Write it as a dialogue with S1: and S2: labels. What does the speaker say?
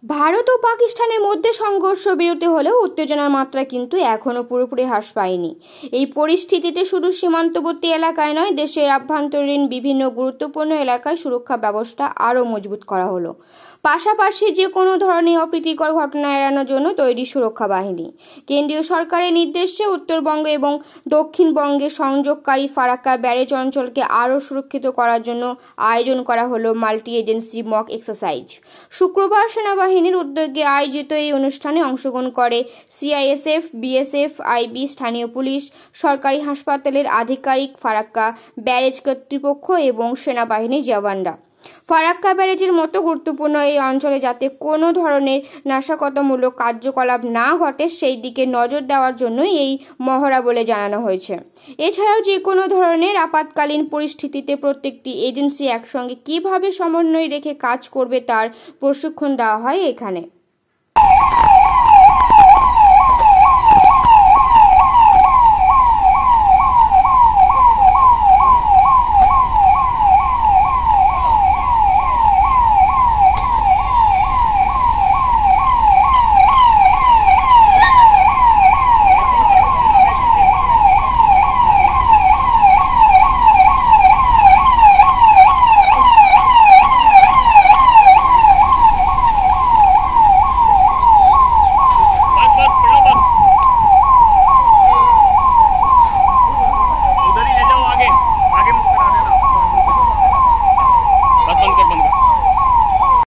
S1: ভারত ও পাকিস্তানের মধ্যে সংঘর্ষ বিরতি হলেও উত্তেজনার মাত্রা কিন্তু এখনো পুরোপুরি হ্রাস পায়নি। এই পরিস্থিতিতে শুধু সীমান্তবর্তী এলাকায় নয়, দেশের আভ্যন্তরীণ বিভিন্ন গুরুত্বপূর্ণ এলাকায় সুরক্ষা ব্যবস্থা আরও মজবুত করা হলো। পাশাপাশি যে কোনো ধরনের অপ্রীতিকর ঘটনা এড়ানোর জন্য তৈরি সুরক্ষা বাহিনী। কেন্দ্রীয় সরকারের নির্দেশে উত্তরবঙ্গ এবং দক্ষিণবঙ্গে সংযোগকারী ফারাক্কা ব্যারেজ অঞ্চলকে আরও সুরক্ষিত করার জন্য আয়োজন করা হলো মাল্টি এজেন্সি মক এক্সারসাইজ। শুক্রবার সেনাবাহিনীর উদ্যোগে আয়োজিত এই অনুষ্ঠানে অংশগ্রহণ করে সিআইএসএফ, বিএসএফ, আইবি, স্থানীয় পুলিশ, সরকারি হাসপাতালের আধিকারিক, ফারাক্কা ব্যারেজ কর্তৃপক্ষ এবং সেনাবাহিনীর জওয়ানরা। ফারাক্কা ব্যারেজের মতো গুরুত্বপূর্ণ এই অঞ্চলে যাতে কোনো ধরনের নাশকতামূলক কার্যকলাপ না ঘটে সেই দিকে নজর দেওয়ার জন্যই এই মহড়া বলে জানানো হয়েছে। এছাড়াও যে কোনো ধরনের আপাতকালীন পরিস্থিতিতে প্রত্যেকটি এজেন্সি একসঙ্গে কিভাবে সমন্বয় রেখে কাজ করবে তার প্রশিক্ষণ দেওয়া হয় এখানে।